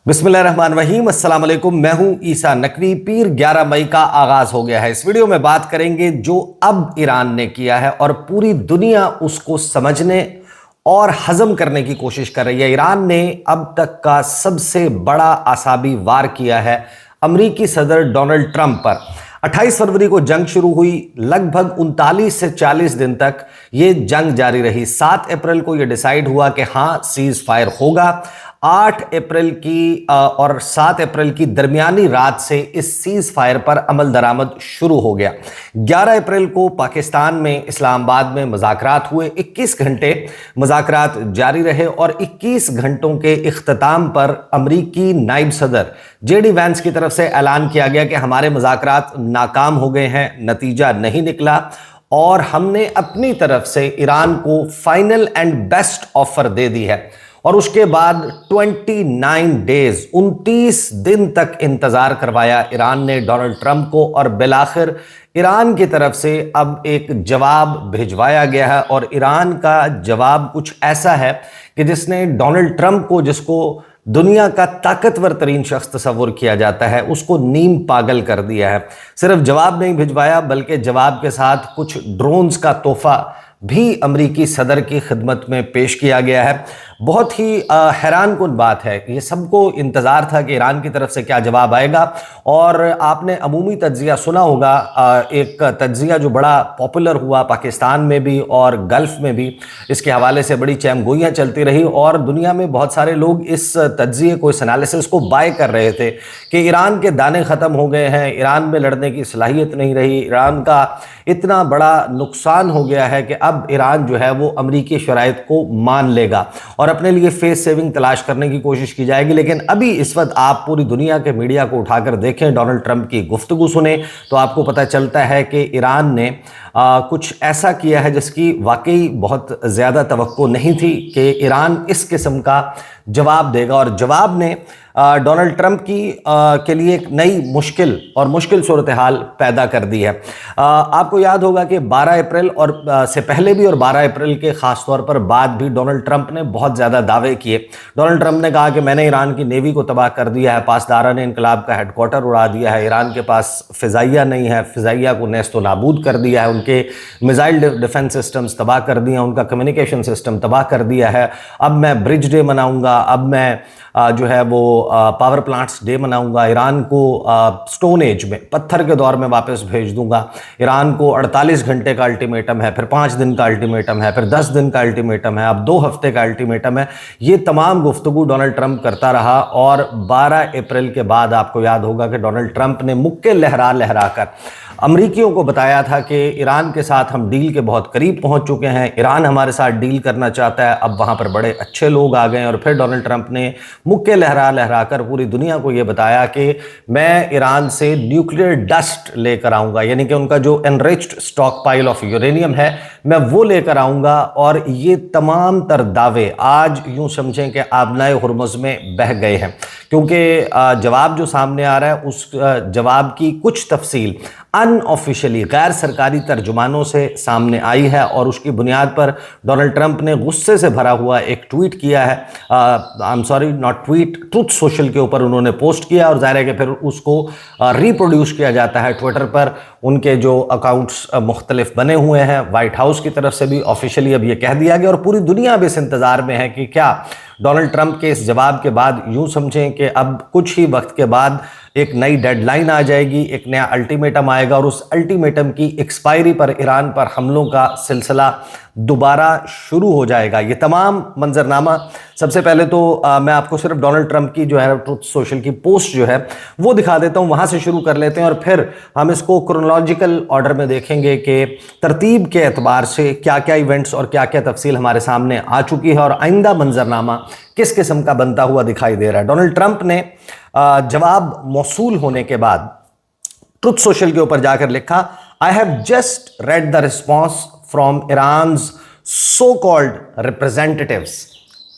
बिस्मिल्लाहिर्रहमानिर्रहीम, अस्सलाम वालेकुम। मैं हूं ईसा नकवी। पीर 11 मई का आगाज हो गया है। इस वीडियो में बात करेंगे जो अब ईरान ने किया है और पूरी दुनिया उसको समझने और हजम करने की कोशिश कर रही है। ईरान ने अब तक का सबसे बड़ा आसाबी वार किया है अमरीकी सदर डोनाल्ड ट्रंप पर। 28 फरवरी को जंग शुरू हुई, लगभग 39 से 40 दिन तक ये जंग जारी रही। 7 अप्रैल को ये डिसाइड हुआ कि हाँ, सीज फायर होगा। 8 अप्रैल की और 7 अप्रैल की दरमियानी रात से इस सीज फायर पर अमल दरामद शुरू हो गया। 11 अप्रैल को पाकिस्तान में इस्लामाबाद में मुज़ाकरात हुए। 21 घंटे मुज़ाकरात जारी रहे और 21 घंटों के इख्तिताम पर अमरीकी नायब सदर जेडी वैंस की तरफ से ऐलान किया गया कि हमारे मुज़ाकरात नाकाम हो गए हैं, नतीजा नहीं निकला और हमने अपनी तरफ से ईरान को फाइनल एंड बेस्ट ऑफर दे दी है। और उसके बाद 29 डेज 29 दिन तक इंतजार करवाया ईरान ने डोनाल्ड ट्रंप को और बिलाखिर ईरान की तरफ से अब एक जवाब भिजवाया गया है। और ईरान का जवाब कुछ ऐसा है कि जिसने डोनाल्ड ट्रंप को, जिसको दुनिया का ताकतवर तरीन शख्स तस्वुर किया जाता है, उसको नीम पागल कर दिया है। सिर्फ जवाब नहीं भिजवाया बल्कि जवाब के साथ कुछ ड्रोन्स का तोहफा भी अमरीकी सदर की खिदमत में पेश किया गया है। बहुत ही हैरान कुन बात है। ये सबको इंतज़ार था कि ईरान की तरफ से क्या जवाब आएगा। और आपने अमूमी तज्ज़िया सुना होगा, एक तज्ज़िया जो बड़ा पॉपुलर हुआ पाकिस्तान में भी और गल्फ़ में भी, इसके हवाले से बड़ी चैमगोइयाँ चलती रही और दुनिया में बहुत सारे लोग इस तज्ज़िए को, इस एनालिसिस को बाय कर रहे थे कि ईरान के दाने ख़त्म हो गए हैं, ईरान में लड़ने की सलाहियत नहीं रही, ईरान का इतना बड़ा नुकसान हो गया है कि अब ईरान जो है वो अमरीकी शराइत को मान लेगा और अपने लिए फेस सेविंग तलाश करने की कोशिश की जाएगी। लेकिन अभी इस वक्त आप पूरी दुनिया के मीडिया को उठाकर देखें, डोनाल्ड ट्रंप की गुफ्तगू सुने तो आपको पता चलता है कि ईरान ने कुछ ऐसा किया है जिसकी वाकई बहुत ज़्यादा तवक्को नहीं थी कि ईरान इस किस्म का जवाब देगा। और जवाब ने डोनाल्ड ट्रंप के लिए एक नई मुश्किल सूरत हाल पैदा कर दी है। आपको याद होगा कि 12 अप्रैल और से पहले भी और 12 अप्रैल के ख़ास तौर पर बाद भी डोनाल्ड ट्रंप ने बहुत ज़्यादा दावे किए। डोनाल्ड ट्रंप ने कहा कि मैंने ईरान की नेवी को तबाह कर दिया है, पासदारान इनकलाब का हेडक्वार्टर उड़ा दिया है, ईरान के पास फ़िज़ाइया नहीं है, फ़िज़ाइया को नेस्तो नाबूद कर दिया है, उनके मिसाइल डिफेंस सिस्टम्स तबाह कर दिए, उनका कम्युनिकेशन सिस्टम तबाह कर दिया है। अब मैं ब्रिज डे मनाऊँगा, अब मैं जो है वो पावर प्लांट्स डे मनाऊंगा, ईरान को स्टोन एज में, पत्थर के दौर में वापस भेज दूंगा। ईरान को 48 घंटे का अल्टीमेटम है, फिर 5 दिन का अल्टीमेटम है, फिर 10 दिन का अल्टीमेटम है, अब 2 हफ्ते का अल्टीमेटम है। ये तमाम गुफ्तगू डोनाल्ड ट्रंप करता रहा और 12 अप्रैल के बाद आपको याद होगा कि डोनाल्ड ट्रंप ने मुक्के लहरा लहरा कर अमरीकियों को बताया था कि ईरान के साथ हम डील के बहुत करीब पहुंच चुके हैं, ईरान हमारे साथ डील करना चाहता है। अब वहां पर बड़े अच्छे लोग आ गए और फिर डोनाल्ड ट्रंप ने मुक्के लहरा लहरा कर पूरी दुनिया को यह बताया कि मैं ईरान से न्यूक्लियर डस्ट लेकर आऊँगा, यानी कि उनका जो enriched stock pile of uranium है मैं वो लेकर आऊँगा। और ये तमाम तर दावे आज यूँ समझें कि आबनाए हुर्मुज़ में बह गए हैं, क्योंकि जवाब जो सामने आ रहा है उस जवाब की कुछ तफसील अनऑफिशियली गैर सरकारी तर्जुमानों से सामने आई है और उसकी बुनियाद पर डोनाल्ड ट्रंप ने गुस्से से भरा हुआ एक ट्वीट किया है। I am sorry, not tweet, truth social के ऊपर उन्होंने पोस्ट किया और ज़ाहिर है कि फिर उसको रिप्रोड्यूस किया जाता है ट्विटर पर। उनके जो अकाउंट्स मुख्तलिफ बने हुए हैं, वाइट हाउस की तरफ से भी ऑफिशियली अब ये कह दिया गया और पूरी दुनिया भी इस इंतज़ार में है कि क्या डोनाल्ड ट्रंप के इस जवाब के बाद यूँ समझें कि अब कुछ ही वक्त के बाद एक नई डेडलाइन आ जाएगी, एक नया अल्टीमेटम आएगा और उस अल्टीमेटम की एक्सपायरी पर ईरान पर हमलों का सिलसिला दोबारा शुरू हो जाएगा। ये तमाम मंजरनामा, सबसे पहले तो मैं आपको सिर्फ डोनाल्ड ट्रंप की जो है ट्रुथ सोशल की पोस्ट जो है वो दिखा देता हूँ, वहाँ से शुरू कर लेते हैं और फिर हम इसको क्रोनोलॉजिकल ऑर्डर में देखेंगे कि तरतीब के एतबार से क्या क्या इवेंट्स और क्या क्या तफसील हमारे सामने आ चुकी है और आइंदा मंजरनामा किस किस्म का बनता हुआ दिखाई दे रहा है। डोनाल्ड ट्रंप ने जवाब मौसूल होने के बाद ट्रुथ सोशल के ऊपर जाकर लिखा, I have just read the response from Iran's so called representatives,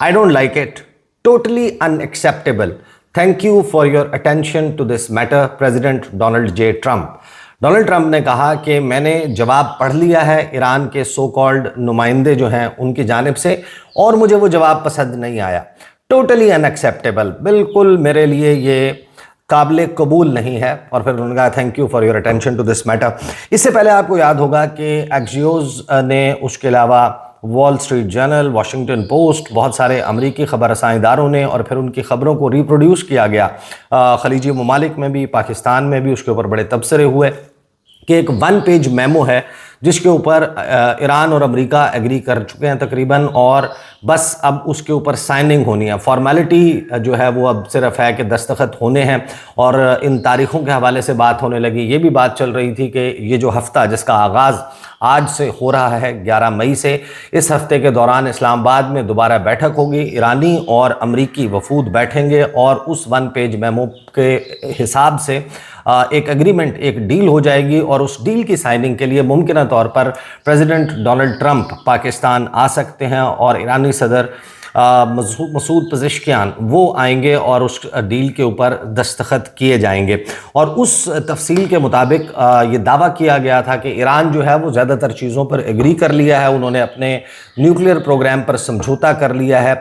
I don't like it, totally unacceptable, thank you for your attention to this matter, president Donald J Trump. Donald Trump ने कहा कि मैंने जवाब पढ़ लिया है Iran के so called नुमाइंदे जो हैं उनकी जानिब से और मुझे वो जवाब पसंद नहीं आया। टोटली अनएक्सेप्टेबल, बिल्कुल मेरे लिए ये काबिल कबूल नहीं है। और फिर उन्होंने कहा thank you for your attention to this matter. इससे पहले आपको याद होगा कि एक्सियोस ने, उसके अलावा wall street journal, Washington post, बहुत सारे अमरीकी खबर रसाईदारों ने, और फिर उनकी ख़बरों को रिप्रोड्यूस किया गया खलीजी ममालिक में भी, पाकिस्तान में भी। उसके ऊपर बड़े तबसरे हुए कि एक 1 पेज मेमो है जिसके ऊपर ईरान और अमेरिका एग्री कर चुके हैं तकरीबन, और बस अब उसके ऊपर साइनिंग होनी है। फॉर्मेलिटी जो है वो अब सिर्फ है कि दस्तखत होने हैं। और इन तारीख़ों के हवाले से बात होने लगी। ये भी बात चल रही थी कि ये जो हफ़्ता जिसका आगाज़ आज से हो रहा है 11 मई से, इस हफ़्ते के दौरान इस्लामाबाद में दोबारा बैठक होगी। ईरानी और अमरीकी वफूद बैठेंगे और उस 1 पेज मेमो के हिसाब से एक एग्रीमेंट, एक डील हो जाएगी। और उस डील की साइनिंग के लिए मुमकिन तौर पर प्रेसिडेंट डोनाल्ड ट्रंप पाकिस्तान आ सकते हैं और ईरानी सदर मसूद पज़ेश्कियान वो आएंगे और उस डील के ऊपर दस्तखत किए जाएंगे। और उस तफसील के मुताबिक ये दावा किया गया था कि ईरान जो है वो ज़्यादातर चीज़ों पर एग्री कर लिया है। उन्होंने अपने न्यूक्लियर प्रोग्राम पर समझौता कर लिया है।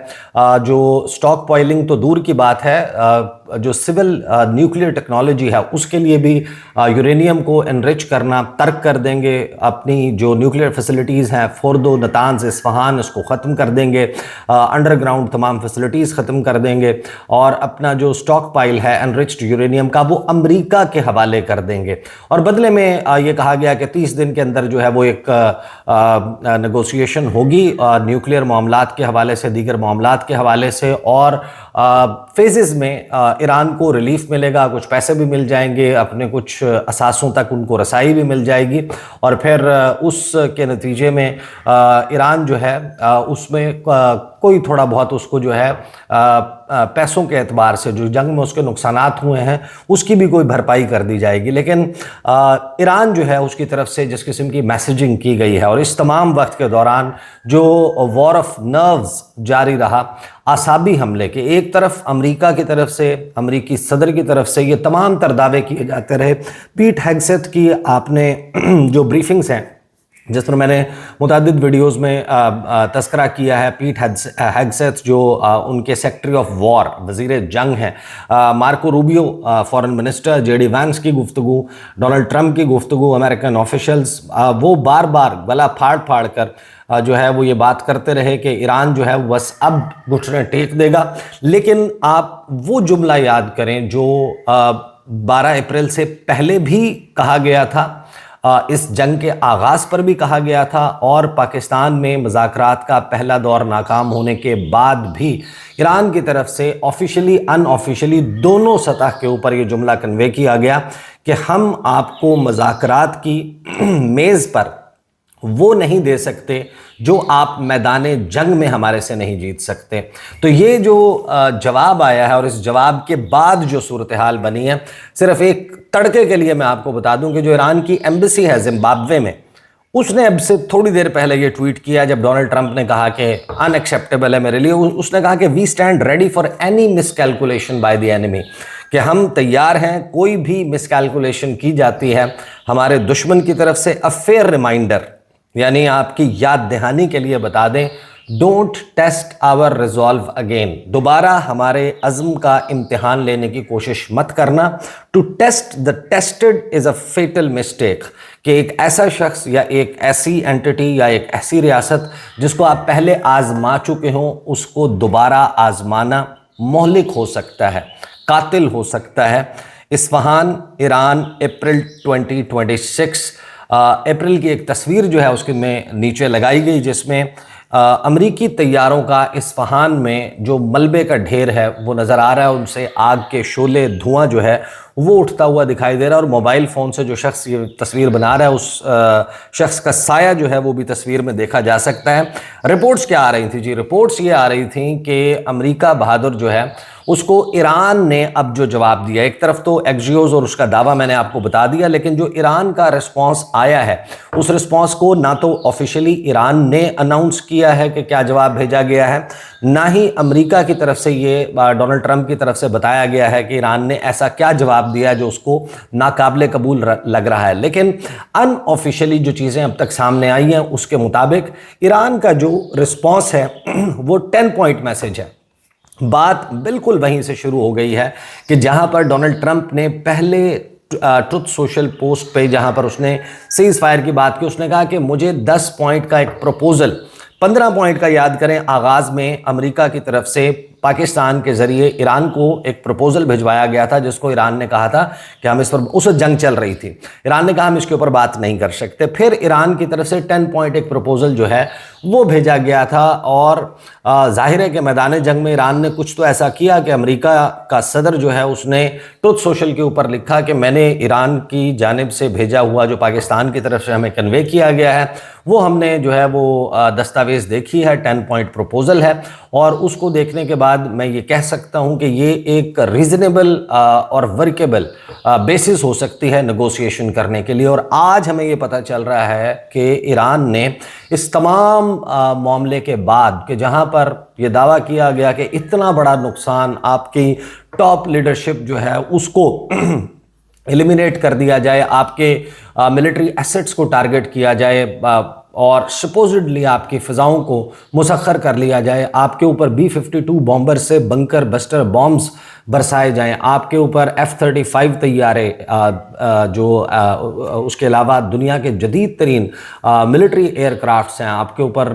जो स्टॉक पॉइलिंग तो दूर की बात है, जो सिविल न्यूक्लियर टेक्नोलॉजी है उसके लिए भी यूरेनियम को एनरिच करना तर्क कर देंगे। अपनी जो न्यूक्लियर फैसिलिटीज़ हैं, फोर्दो, नतांज, इस्फहान, इसको ख़त्म कर देंगे। अंडरग्राउंड तमाम फैसिलिटीज़ ख़त्म कर देंगे। और अपना जो स्टॉक पाइल है एनरिच्ड यूरेनियम का, वो अमेरिका के हवाले कर देंगे। और बदले में ये कहा गया कि 30 दिन के अंदर जो है वो एक नेगोशिएशन होगी न्यूक्लियर मामलात के हवाले से, दीगर मामलात के हवाले से। और फेजेस में ईरान को रिलीफ मिलेगा, कुछ पैसे भी मिल जाएंगे, अपने कुछ असासों तक उनको रसाई भी मिल जाएगी। और फिर उसके नतीजे में ईरान जो है उसमें कोई थोड़ा बहुत उसको जो है पैसों के एतबार से जो जंग में उसके नुकसानात हुए हैं उसकी भी कोई भरपाई कर दी जाएगी। लेकिन ईरान जो है उसकी तरफ से जिस किस्म की मैसेजिंग की गई है, और इस तमाम वक्त के दौरान जो वॉर ऑफ नर्व्स जारी रहा, आसाबी हमले के, एक तरफ अमेरिका की तरफ से, अमेरिकी सदर की तरफ से ये तमाम तर दावे किए जाते रहे। पीट हेगसेथ की आपने जो ब्रीफिंग्स हैं, जिस तरह मैंने मुतअद्दिद वीडियोज़ में तस्करा किया है, पीट हेगसेथ जो उनके सेक्रेटरी ऑफ वॉर, वज़ीर जंग हैं, Marco Rubio foreign minister, JD Vance की गुफ्तगू, डोनाल्ड ट्रंप की गुफ्तगू, अमेरिकन ऑफिशल्स वो बार बार गला फाड़ फाड़ कर जो है वो ये बात करते रहे कि ईरान जो है बस अब घुटने टेक देगा। लेकिन आप वो जुमला याद करें जो 12 अप्रैल से पहले भी कहा गया था, इस जंग के आगाज़ पर भी कहा गया था, और पाकिस्तान में मुज़ाकरात का पहला दौर नाकाम होने के बाद भी ईरान की तरफ से ऑफिशियली अनऑफिशियली दोनों सतह के ऊपर ये जुमला कन्वे किया गया कि हम आपको मुज़ाकरात की मेज़ पर वो नहीं दे सकते जो आप मैदाने जंग में हमारे से नहीं जीत सकते। तो ये जो जवाब आया है, और इस जवाब के बाद जो सूरत हाल बनी है, सिर्फ एक तड़के के लिए मैं आपको बता दूं कि जो ईरान की एम्बेसी है जिम्बाब्वे में, उसने अब से थोड़ी देर पहले ये ट्वीट किया जब डोनाल्ड ट्रंप ने कहा कि अनएक्सेप्टेबल है मेरे लिए। उसने कहा कि we stand ready for any miscalculation by the enemy, कि हम तैयार हैं, कोई भी मिसकैलकुलेशन की जाती है हमारे दुश्मन की तरफ से, अ फेयर रिमाइंडर, यानी आपकी याद दहानी के लिए बता दें, don't test our resolve again, दोबारा हमारे अज़्म का इम्तिहान लेने की कोशिश मत करना। To test the tested is a fatal mistake, कि एक ऐसा शख्स या एक ऐसी एंटिटी या एक ऐसी रियासत जिसको आप पहले आजमा चुके हों, उसको दोबारा आजमाना मोहलिक हो सकता है, कातिल हो सकता है। इस्फहान, ईरान, अप्रैल 2026। अप्रैल की एक तस्वीर जो है उसके में नीचे लगाई गई, जिसमें अमरीकी तैयारों का इस्फहान में जो मलबे का ढेर है वो नज़र आ रहा है, उनसे आग के शोले, धुआं जो है वो उठता हुआ दिखाई दे रहा है। और मोबाइल फ़ोन से जो शख्स ये तस्वीर बना रहा है, उस शख्स का साया जो है वो भी तस्वीर में देखा जा सकता है। रिपोर्ट्स क्या आ रही थी जी? रिपोर्ट्स ये आ रही थी कि अमेरिका बहादुर जो है उसको ईरान ने अब जो जवाब दिया, एक तरफ तो एक्सियोस और उसका दावा मैंने आपको बता दिया, लेकिन जो ईरान का रिस्पांस आया है, उस रिस्पांस को ना तो ऑफिशियली ईरान ने अनाउंस किया है कि क्या जवाब भेजा गया है, ना ही अमेरिका की तरफ से ये डोनाल्ड ट्रंप की तरफ से बताया गया है कि ईरान ने ऐसा क्या जवाब दिया जो उसको नाकाबिले कबूल लग रहा है। लेकिन अनऑफिशियली जो चीज़ें अब तक सामने आई हैं उसके मुताबिक ईरान का जो रिस्पांस है वो 10 पॉइंट मैसेज है। بات بالکل وہیں سے شروع ہو گئی ہے کہ جہاں پر ڈونلڈ ٹرمپ نے پہلے ٹروتھ سوشل پوسٹ پہ جہاں پر اس نے سیز فائر کی بات کی، اس نے کہا کہ مجھے 10 پوائنٹ کا ایک پروپوزل، 15 پوائنٹ کا یاد کریں، آغاز میں امریکہ کی طرف سے پاکستان کے ذریعے ایران کو ایک پروپوزل بھجوایا گیا تھا، جس کو ایران نے کہا تھا کہ ہم اس پر، اس وقت جنگ چل رہی تھی، ایران نے کہا ہم اس کے اوپر بات نہیں کر سکتے۔ پھر ایران کی طرف سے 10 پوائنٹ ایک پروپوزل جو ہے وہ بھیجا گیا تھا، اور ظاہر ہے کہ میدان جنگ میں ایران نے کچھ تو ایسا کیا کہ امریکہ کا صدر جو ہے اس نے ٹروتھ سوشل کے اوپر لکھا کہ میں نے ایران کی جانب سے بھیجا ہوا جو پاکستان کی طرف سے ہمیں کنوے کیا گیا ہے وہ ہم نے جو ہے وہ دستاویز دیکھی ہے، 10 پوائنٹ پروپوزل ہے، اور اس کو دیکھنے کے بعد میں یہ کہہ سکتا ہوں کہ یہ ایک ریزنیبل اور ورکیبل بیسس ہو سکتی ہے نیگوسیشن کرنے کے لیے۔ اور آج ہمیں یہ پتہ چل رہا ہے کہ ایران نے اس تمام معاملے کے بعد کہ جہاں پر یہ دعویٰ کیا گیا کہ اتنا بڑا نقصان، آپ کی ٹاپ لیڈرشپ جو ہے اس کو ایلیمینیٹ کر دیا جائے، آپ کے ملٹری ایسٹس کو ٹارگٹ کیا جائے، اور سپوزڈلی آپ کی فضاؤں کو مسخر کر لیا جائے، آپ کے اوپر B-52 بامبر سے بنکر بسٹر بامز برسائے جائیں، آپ کے اوپر F-35 طیارے جو اس کے علاوہ دنیا کے جدید ترین ملٹری ایئر کرافٹس ہیں، آپ کے اوپر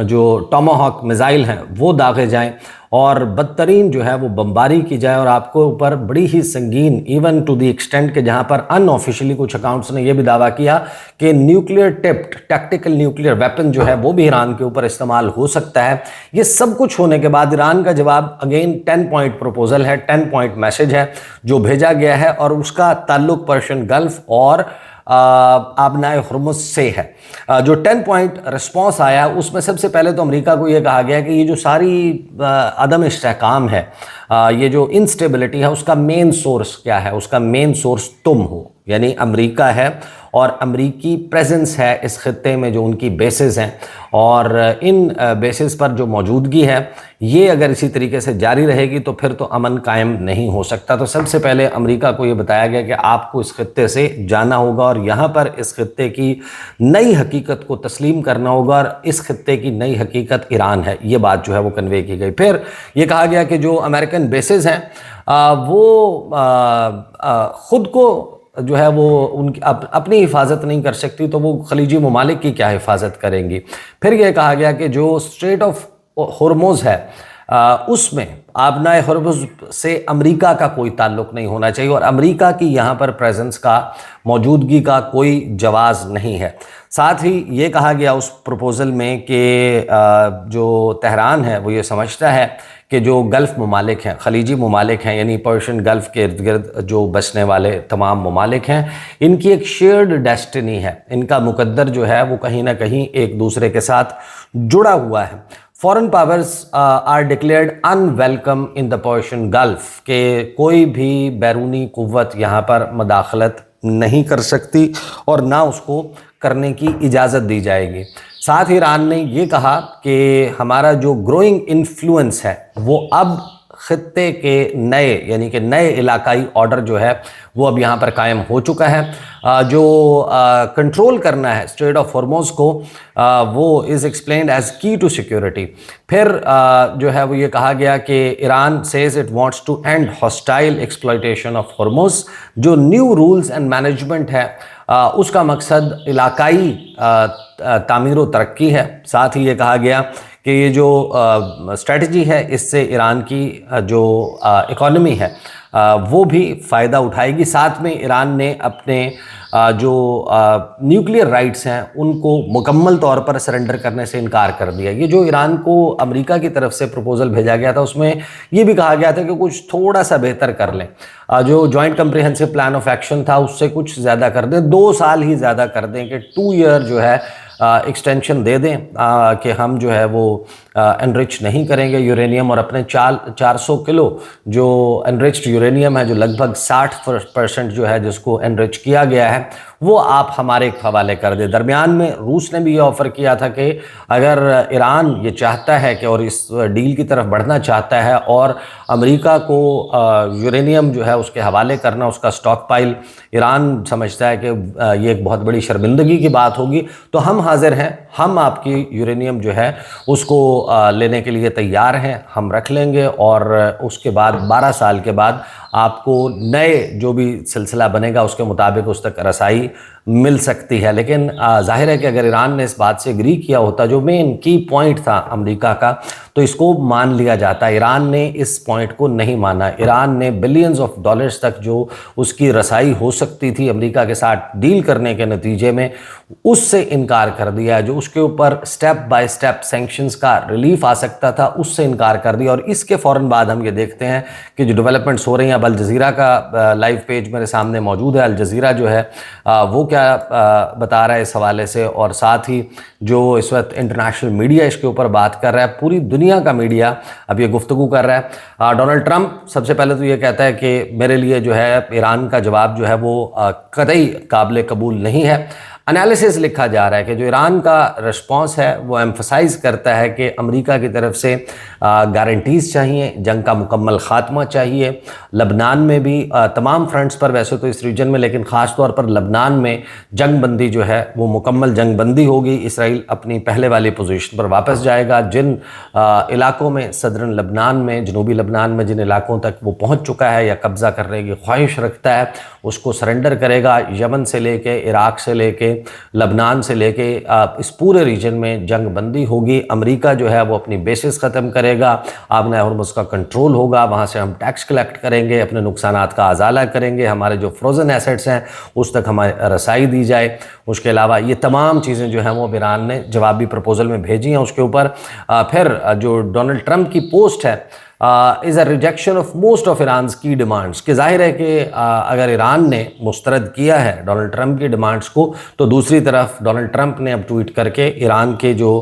جو ٹاماہاک میزائل ہیں وہ داغے جائیں، اور بدترین جو ہے وہ بمباری کی جائے، اور آپ کو اوپر بڑی ہی سنگین، ایون ٹو دی ایکسٹینٹ کہ جہاں پر ان آفیشلی کچھ اکاؤنٹس نے یہ بھی دعویٰ کیا کہ نیوکلیئر ٹپڈ ٹیکٹیکل نیوکلیئر ویپن جو ہے وہ بھی ایران کے اوپر استعمال ہو سکتا ہے۔ یہ سب کچھ ہونے کے بعد ایران کا جواب اگین 10 پوائنٹ پروپوزل ہے، 10 پوائنٹ میسج ہے جو بھیجا گیا ہے، اور اس کا تعلق پرشین گلف اور آبنائے ہرمز سے ہے۔ جو 10 پوائنٹ رسپانس آیا اس میں سب سے پہلے تو امریکہ کو یہ کہا گیا کہ یہ جو ساری عدم استحکام ہے، یہ جو انسٹیبلٹی ہے، اس کا مین سورس کیا ہے؟ اس کا مین سورس تم ہو، یعنی امریکہ ہے، اور امریکی پریزنس ہے اس خطے میں، جو ان کی بیسز ہیں، اور ان بیسز پر جو موجودگی ہے یہ اگر اسی طریقے سے جاری رہے گی تو پھر تو امن قائم نہیں ہو سکتا۔ تو سب سے پہلے امریکہ کو یہ بتایا گیا کہ آپ کو اس خطے سے جانا ہوگا، اور یہاں پر اس خطے کی نئی حقیقت کو تسلیم کرنا ہوگا، اور اس خطے کی نئی حقیقت ایران ہے، یہ بات جو ہے وہ کنوے کی گئی۔ پھر یہ کہا گیا کہ جو امریکن بیسز ہیں وہ خود کو جو ہے وہ ان کی اپنی حفاظت نہیں کر سکتی، تو وہ خلیجی ممالک کی کیا حفاظت کریں گی۔ پھر یہ کہا گیا کہ جو اسٹریٹ آف ہرمز ہے اس میں آبنائے ہرمز سے امریکہ کا کوئی تعلق نہیں ہونا چاہیے، اور امریکہ کی یہاں پر پریزنس کا، موجودگی کا کوئی جواز نہیں ہے۔ ساتھ ہی یہ کہا گیا اس پروپوزل میں کہ جو تہران ہے وہ یہ سمجھتا ہے کہ جو گلف ممالک ہیں، خلیجی ممالک ہیں، یعنی پرشین گلف کے ارد گرد جو بسنے والے تمام ممالک ہیں، ان کی ایک شیئرڈ ڈیسٹنی ہے، ان کا مقدر جو ہے وہ کہیں نہ کہیں ایک دوسرے کے ساتھ جڑا ہوا ہے۔ Foreign powers are declared unwelcome in the Persian Gulf, کہ کوئی بھی بیرونی قوت یہاں پر مداخلت نہیں کر سکتی اور نہ اس کو کرنے کی اجازت دی جائے گی۔ ساتھ ہی ایران نے یہ کہا کہ ہمارا جو گروئنگ انفلوئنس ہے وہ اب خطے کے نئے، یعنی کہ نئے علاقائی آرڈر جو ہے وہ اب یہاں پر قائم ہو چکا ہے۔ جو کنٹرول کرنا ہے اسٹریٹ آف ہرمز کو، وہ is explained as key to security. پھر جو ہے وہ یہ کہا گیا کہ Iran says it wants to end hostile exploitation of Hormuz. جو نیو رولز اینڈ مینجمنٹ ہے اس کا مقصد علاقائی تعمیر و ترقی ہے۔ ساتھ ہی یہ کہا گیا کہ یہ جو اسٹریٹجی ہے اس سے ایران کی جو اکانومی ہے وہ بھی فائدہ اٹھائے گی۔ ساتھ میں ایران نے اپنے جو نیوکلیئر رائٹس ہیں ان کو مکمل طور پر سرنڈر کرنے سے انکار کر دیا۔ یہ جو ایران کو امریکہ کی طرف سے پروپوزل بھیجا گیا تھا اس میں یہ بھی کہا گیا تھا کہ کچھ تھوڑا سا بہتر کر لیں، جو joint comprehensive plan of action تھا اس سے کچھ زیادہ کر دیں، 2 سال ہی زیادہ کر دیں، کہ 2 ایئر جو ہے ایکسٹینشن دے دیں، کہ ہم جو ہے وہ انرچ نہیں کریں گے یورینیم، اور اپنے 400 کلو جو انرچڈ یورینیم ہے، جو لگ بھگ 60% جو ہے جس کو انرچ کیا گیا ہے، وہ آپ ہمارے حوالے کر دیں۔ درمیان میں روس نے بھی یہ آفر کیا تھا کہ اگر ایران یہ چاہتا ہے کہ اور اس ڈیل کی طرف بڑھنا چاہتا ہے اور امریکہ کو یورینیم جو ہے اس کے حوالے کرنا، اس کا سٹاک پائل، ایران سمجھتا ہے کہ یہ ایک بہت بڑی شرمندگی کی بات ہوگی، تو ہم حاضر ہیں، ہم آپ کی یورینیم جو ہے اس کو لینے کے لیے تیار ہیں، ہم رکھ لیں گے، اور اس کے بعد 12 سال کے بعد آپ کو نئے جو بھی سلسلہ بنے گا اس کے مطابق اس تک رسائی مل سکتی ہے۔ لیکن ظاہر ہے کہ اگر ایران نے اس بات سے اگری کیا ہوتا، جو مین کی پوائنٹ تھا امریکہ کا، تو اس کو مان لیا جاتا۔ ایران نے اس پوائنٹ کو نہیں مانا۔ ایران نے بلینز آف ڈالرز تک جو اس کی رسائی ہو سکتی تھی امریکہ کے ساتھ ڈیل کرنے کے نتیجے میں، اس سے انکار کر دیا۔ جو اس کے اوپر سٹیپ بائی سٹیپ سینکشنز کا ریلیف آ سکتا تھا، اس سے انکار کر دیا۔ اور اس کے فوراً بعد ہم یہ دیکھتے ہیں کہ جو ڈیولپمنٹس ہو رہی ہیں، اب الجزیرہ کا لائیو پیج میرے سامنے موجود ہے۔ الجزیرہ جو ہے وہ کیا بتا رہا ہے اس حوالے سے، اور ساتھ ہی جو اس وقت انٹرنیشنل میڈیا اس کے اوپر بات کر رہا ہے، پوری دنیا کا میڈیا اب یہ گفتگو کر رہا ہے۔ ڈونلڈ ٹرمپ سب سے پہلے تو یہ کہتا ہے کہ میرے لیے جو ہے ایران کا جواب جو ہے وہ قطعی قابل قبول نہیں ہے۔ انالیسس لکھا جا رہا ہے کہ جو ایران کا رسپانس ہے وہ ایمفسائز کرتا ہے کہ امریکہ کی طرف سے گارنٹیز چاہیے، جنگ کا مکمل خاتمہ چاہیے۔ لبنان میں بھی تمام فرنٹس پر، ویسے تو اس ریجن میں، لیکن خاص طور پر لبنان میں جنگ بندی جو ہے وہ مکمل جنگ بندی ہوگی۔ اسرائیل اپنی پہلے والی پوزیشن پر واپس جائے گا۔ جن علاقوں میں صدرن لبنان میں، جنوبی لبنان میں جن علاقوں تک وہ پہنچ چکا ہے یا قبضہ کرنے کی خواہش رکھتا ہے، اس کو سرنڈر کرے گا۔ یمن سے لے کے، عراق سے لے کے، لبنان سے لے کے اس پورے ریجن میں جنگ بندی ہوگی۔ امریکہ جو ہے وہ اپنی بیسز ختم کرے گا، آبنۂ ہرمز کا کنٹرول ہوگا، وہاں سے ہم ٹیکس کلیکٹ کریں گے، اپنے نقصانات کا ازالہ کریں گے، ہمارے جو فروزن ایسٹس ہیں اس تک ہمیں رسائی دی جائے۔ اس کے علاوہ یہ تمام چیزیں جو ہیں وہ ایران نے جوابی پروپوزل میں بھیجی ہیں۔ اس کے اوپر پھر جو ڈونلڈ ٹرمپ کی پوسٹ ہے is a rejection of most of Iran's key demands، کہ ظاہر ہے کہ اگر ایران نے مسترد کیا ہے ڈونلڈ ٹرمپ کی ڈیمانڈز کو، تو دوسری طرف ڈونلڈ ٹرمپ نے اب ٹویٹ کر کے ایران کے جو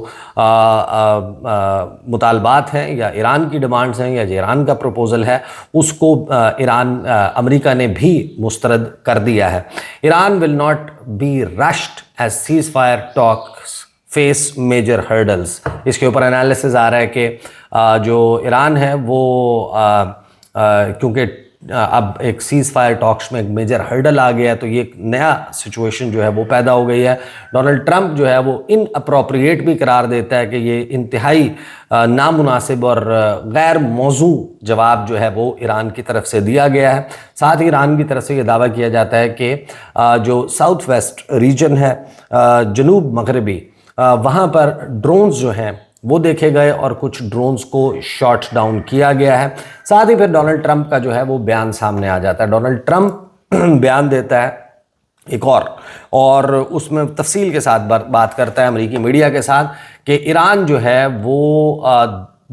مطالبات ہیں یا ایران کی ڈیمانڈز ہیں یا جو ایران کا پروپوزل ہے، اس کو امریکہ نے بھی مسترد کر دیا ہے۔ Iran will not be rushed as ceasefire talks face major hurdles. اس کے اوپر انالیسز آ رہا ہے کہ جو ایران ہے وہ کیونکہ اب ایک سیز فائر ٹاکس میں ایک میجر ہرڈل آ گیا ہے، تو یہ ایک نیا سچویشن جو ہے وہ پیدا ہو گئی ہے۔ ڈونلڈ ٹرمپ جو ہے وہ ان اپروپریٹ بھی قرار دیتا ہے کہ یہ انتہائی نامناسب اور غیر موزوں جواب جو ہے وہ ایران کی طرف سے دیا گیا ہے۔ ساتھ ہی ایران کی طرف سے یہ دعویٰ کیا جاتا ہے کہ جو ساؤتھ ویسٹ ریجن ہے، جنوب مغربی، وہاں پر ڈرونز جو ہیں وہ دیکھے گئے اور کچھ ڈرونز کو شاٹ ڈاؤن کیا گیا ہے۔ ساتھ ہی پھر ڈونلڈ ٹرمپ کا جو ہے وہ بیان سامنے آ جاتا ہے۔ ڈونلڈ ٹرمپ بیان دیتا ہے ایک اور اس میں تفصیل کے ساتھ بات کرتا ہے امریکی میڈیا کے ساتھ کہ ایران جو ہے وہ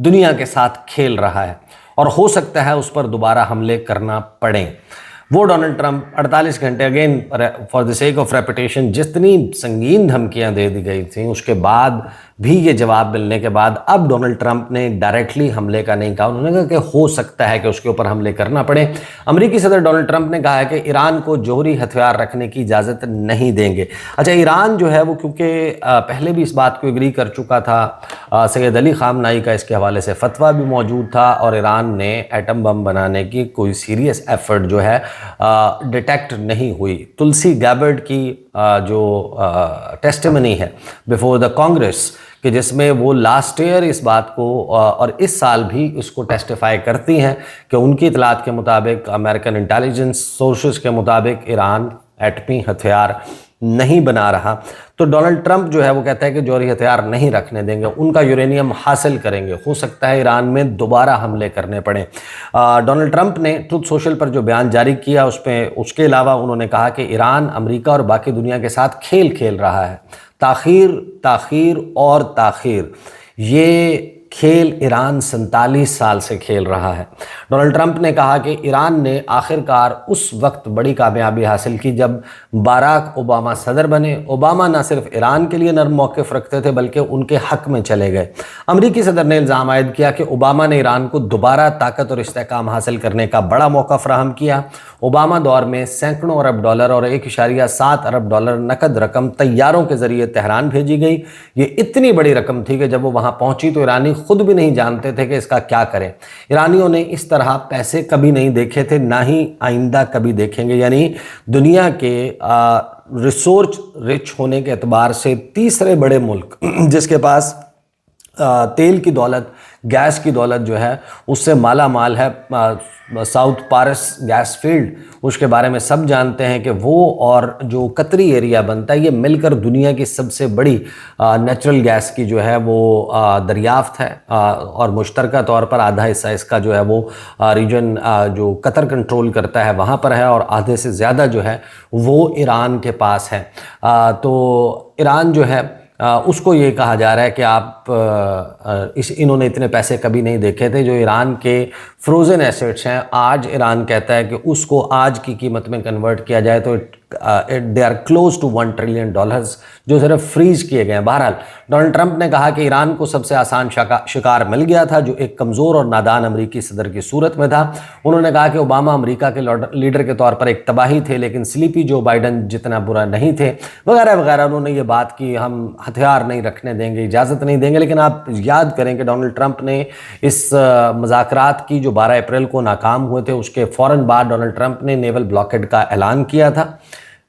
دنیا کے ساتھ کھیل رہا ہے اور ہو سکتا ہے اس پر دوبارہ حملے کرنا پڑیں۔ وہ ڈونلڈ ٹرمپ 48 گھنٹے again for the sake of reputation, جتنی سنگین دھمکیاں دے دی گئی تھیں اس کے بعد بھی یہ جواب ملنے کے بعد اب ڈونلڈ ٹرمپ نے ڈائریکٹلی حملے کا نہیں کہا۔ انہوں نے کہا کہ ہو سکتا ہے کہ اس کے اوپر حملے کرنا پڑے۔ امریکی صدر ڈونلڈ ٹرمپ نے کہا ہے کہ ایران کو جوہری ہتھیار رکھنے کی اجازت نہیں دیں گے۔ اچھا، ایران جو ہے وہ کیونکہ پہلے بھی اس بات کو اگری کر چکا تھا، سید علی خامنائی کا اس کے حوالے سے فتویٰ بھی موجود تھا، اور ایران نے ایٹم بم بنانے کی کوئی سیریس ایفرٹ جو ہے ڈیٹیکٹ نہیں ہوئی۔ تلسی گیبرڈ کی جو ٹیسٹیمنی ہے بیفور دا کانگریس، کہ جس میں وہ لاسٹ ایئر اس بات کو اور اس سال بھی اس کو ٹیسٹیفائی کرتی ہیں کہ ان کی اطلاعات کے مطابق، امریکن انٹیلیجنس سورسز کے مطابق، ایران ایٹمی ہتھیار نہیں بنا رہا۔ تو ڈونلڈ ٹرمپ جو ہے وہ کہتا ہے کہ جوہری ہتھیار نہیں رکھنے دیں گے، ان کا یورینیم حاصل کریں گے، ہو سکتا ہے ایران میں دوبارہ حملے کرنے پڑیں۔ ڈونلڈ ٹرمپ نے ٹروتھ سوشل پر جو بیان جاری کیا اس کے علاوہ انہوں نے کہا کہ ایران امریکہ اور باقی دنیا کے ساتھ کھیل رہا ہے، تاخیر اور تاخیر، یہ کھیل ایران 47 سال سے کھیل رہا ہے۔ ڈونلڈ ٹرمپ نے کہا کہ ایران نے آخرکار اس وقت بڑی کامیابی حاصل کی جب باراک اوباما صدر بنے۔ اوباما نہ صرف ایران کے لیے نرم موقف رکھتے تھے بلکہ ان کے حق میں چلے گئے۔ امریکی صدر نے الزام عائد کیا کہ اوباما نے ایران کو دوبارہ طاقت اور استحکام حاصل کرنے کا بڑا موقع فراہم کیا۔ اوباما دور میں سینکڑوں ارب ڈالر اور 1.7 ارب ڈالر نقد رقم طیاروں کے ذریعے تہران بھیجی گئی۔ یہ اتنی بڑی رقم تھی کہ جب وہ وہاں پہنچی تو ایرانی خود بھی نہیں جانتے تھے کہ اس کا کیا کریں۔ ایرانیوں نے اس طرح پیسے کبھی نہیں دیکھے تھے، نہ ہی آئندہ کبھی دیکھیں گے۔ یعنی دنیا کے ریسورس رچ ہونے کے اعتبار سے تیسرے بڑے ملک جس کے پاس तेल की दौलत, गैस की दौलत जो है उससे माला माल है। साउथ पारस गैस फील्ड, उसके बारे में सब जानते हैं कि वो और जो कतरी एरिया बनता है ये मिलकर दुनिया की सबसे बड़ी नेचुरल गैस की जो है वो दरियाफ्त है। और मुश्तरका तौर पर आधा हिस्सा इसका जो है वो रीजन जो कतर कंट्रोल करता है वहाँ पर है, और आधे से ज़्यादा जो है वो ईरान के पास है। तो ईरान जो है उसको ये कहा जा रहा है कि आप इन्होंने इतने पैसे कभी नहीं देखे थे। जो ईरान के फ्रोज़न एसेट्स हैं, आज ईरान कहता है कि उसको आज की कीमत में कन्वर्ट किया जाए तो they are close to $1 trillion, जो सिर्फ फ्रीज किए गए हैं। बहरहाल डोनाल्ड ट्रंप ने कहा कि ईरान को सबसे आसान शिकार मिल गया था, जो एक कमज़ोर और नादान अमरीकी सदर की सूरत में था। उन्होंने कहा कि ओबामा अमरीका के लीडर के तौर पर एक तबाही थे, लेकिन स्लीपी जो बाइडन जितना बुरा नहीं थे, वगैरह वगैरह। उन्होंने ये बात की हम हथियार नहीं रखने देंगे, इजाज़त नहीं देंगे। लेकिन आप याद करें कि डोनाल्ड ट्रंप ने इस मुज़ाकरात की जो 12 अप्रैल को नाकाम हुए थे, उसके फ़ौरन बाद डोनाल्ड ट्रंप ने नेवल ब्लॉकेड का ऐलान किया था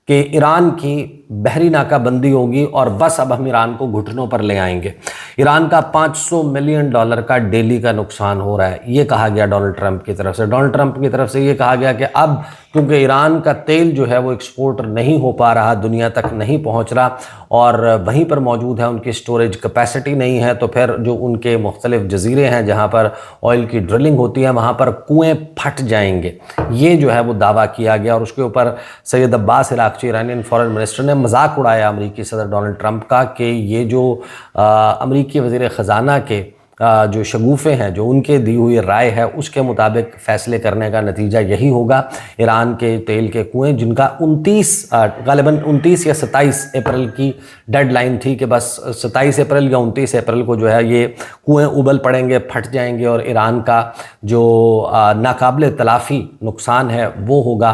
कि ईरान की बहरी नाकाबंदी होगी और बस अब हम ईरान को घुटनों पर ले आएंगे। ईरान का $500 मिलियन का डेली का नुकसान हो रहा है, ये कहा गया डोनाल्ड ट्रंप की तरफ से। डोनाल्ड ट्रंप की तरफ से ये कहा गया कि अब क्योंकि ईरान का तेल जो है वो एक्सपोर्ट नहीं हो पा रहा, दुनिया तक नहीं पहुंच रहा और वहीं पर मौजूद है, उनकी स्टोरेज कैपेसिटी नहीं है, तो फिर जो उनके मुख्तलिफ जजीरे हैं जहाँ पर ऑयल की ड्रिलिंग होती है वहाँ पर कुएँ फट जाएंगे, ये जो है वो दावा किया गया। और उसके ऊपर Seyed Abbas Araghchi Iranian foreign minister ने मजाक उड़ाया अमरीकी सदर डोनाल्ड ट्रंप का कि ये जो अमरीकी वज़ीर ख़जाना के जो शगुफ़े हैं, जो उनके दी हुई राय है उसके मुताबिक फ़ैसले करने का नतीजा यही होगा। ईरान के तेल के कुएं जिनका 29 या 27 अप्रैल की डेडलाइन थी कि बस 27 अप्रैल या 29 अप्रैल को जो है ये कुएं उबल पड़ेंगे, फट जाएंगे और ईरान का जो नाकाबिल तलाफ़ी नुकसान है वो होगा,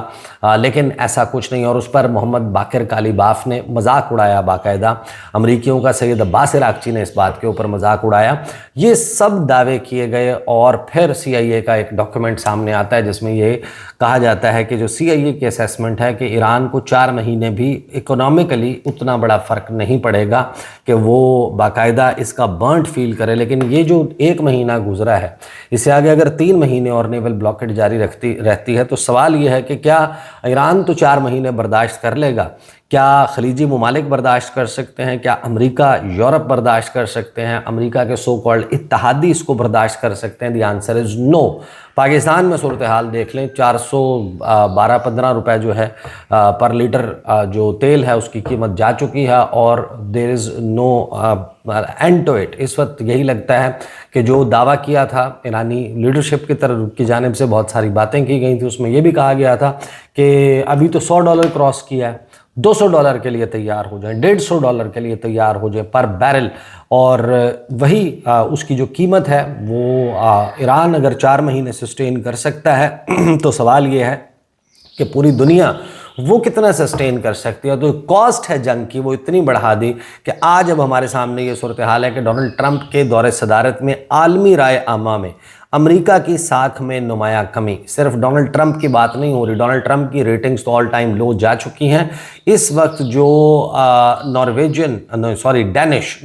लेकिन ऐसा कुछ नहीं। और उस पर मोहम्मद बाकिर कालीबाफ ने मजाक उड़ाया बाकायदा अमरीकियों का। सैयद अब्बास इराक़ची ने इस बात के ऊपर मजाक उड़ाया। ये सब दावे किए गए और फिर CIA का एक डॉक्यूमेंट सामने आता है जिसमें ये कहा जाता है कि जो CIA की असेसमेंट है कि ईरान को 4 महीने भी इकोनॉमिकली उतना बड़ा फ़र्क नहीं पड़ेगा कि वो बाकायदा इसका बर्nt फील करे। लेकिन ये जो 1 महीना गुजरा है, इससे आगे अगर 3 महीने और नेवल ब्लॉकेड जारी रहती है तो सवाल ये है कि क्या ईरान तो 4 महीने बर्दाश्त कर लेगा, क्या खलीजी ममालिक बर्दाश्त कर सकते हैं, क्या अमेरिका यूरोप बर्दाश्त कर सकते हैं, अमेरिका के सो कॉल्ड इत्तेहादी इसको बर्दाश्त कर सकते हैं? The answer is no. Pakistan में सूरत हाल देख लें, 412-15 रुपए जो है पर लीटर जो तेल है उसकी कीमत जा चुकी है और there is no end to it. इस वक्त यही लगता है कि जो दावा किया था ईरानी लीडरशिप की तरफ की जानिब से, बहुत सारी बातें की गई थी, उसमें यह भी कहा गया था कि अभी तो $100 क्रॉस किया है, $200 के लिए तैयार हो जाए, $150 के लिए तैयार हो जाए पर बैरल। और वही उसकी जो कीमत है वो ईरान अगर 4 महीने सस्टेन कर सकता है तो सवाल ये है कि पूरी दुनिया वो कितना सस्टेन कर सकती है। तो कॉस्ट है जंग की वो इतनी बढ़ा दी कि आज अब हमारे सामने ये सूरत हाल है कि डोनाल्ड ट्रंप के दौरे सदारत में आलमी राय आमा में अमेरिका की साख में नुमायां कमी। सिर्फ डोनाल्ड ट्रंप की बात नहीं हो रही, डोनाल्ड ट्रंप की रेटिंग्स तो ऑल टाइम लो जा चुकी हैं। इस वक्त जो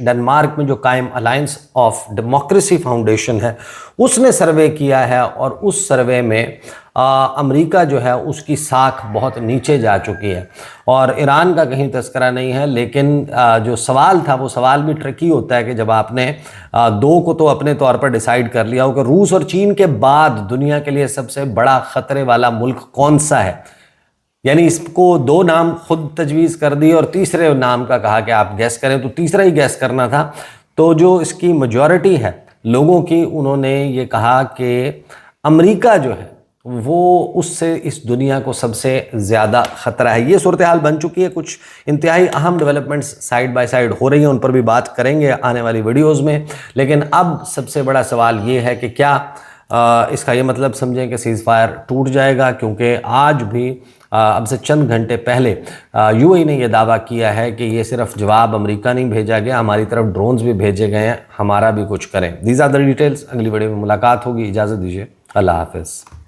डेनमार्क में जो कायम अलायंस ऑफ डेमोक्रेसी फाउंडेशन है उसने सर्वे किया है और उस सर्वे में अमेरिका जो है उसकी साख बहुत नीचे जा चुकी है और ईरान का कहीं तस्करा नहीं है। लेकिन जो सवाल था वो सवाल भी ट्रिकी होता है कि जब आपने दो को तो अपने तौर पर डिसाइड कर लिया हो कि रूस और चीन के बाद दुनिया के लिए सबसे बड़ा खतरे वाला मुल्क कौन सा है, यानी इसको 2 नाम खुद तजवीज़ कर दी और तीसरे नाम का कहा कि आप गैस करें, तो तीसरा ही गैस करना था। तो जो इसकी मेजॉरिटी है लोगों की, उन्होंने ये कहा कि अमेरिका जो है वो उससे इस दुनिया को सबसे ज़्यादा ख़तरा है। ये सूरत हाल बन चुकी है। कुछ इंतहाई अहम डेवलपमेंट्स साइड बाय साइड हो रही हैं, उन पर भी बात करेंगे आने वाली वीडियोज़ में। लेकिन अब सबसे बड़ा सवाल ये है कि क्या इसका ये मतलब समझें कि सीज़ फायर टूट जाएगा, क्योंकि आज भी अब से चंद घंटे पहले UAE ने यह दावा किया है कि ये सिर्फ जवाब अमेरिका नहीं भेजा गया, हमारी तरफ ड्रोन्स भी भेजे गए हैं, हमारा भी कुछ करें। These are the details. अगली वीडियो में मुलाकात होगी, इजाज़त दीजिए, अल्लाह हाफ़िज़।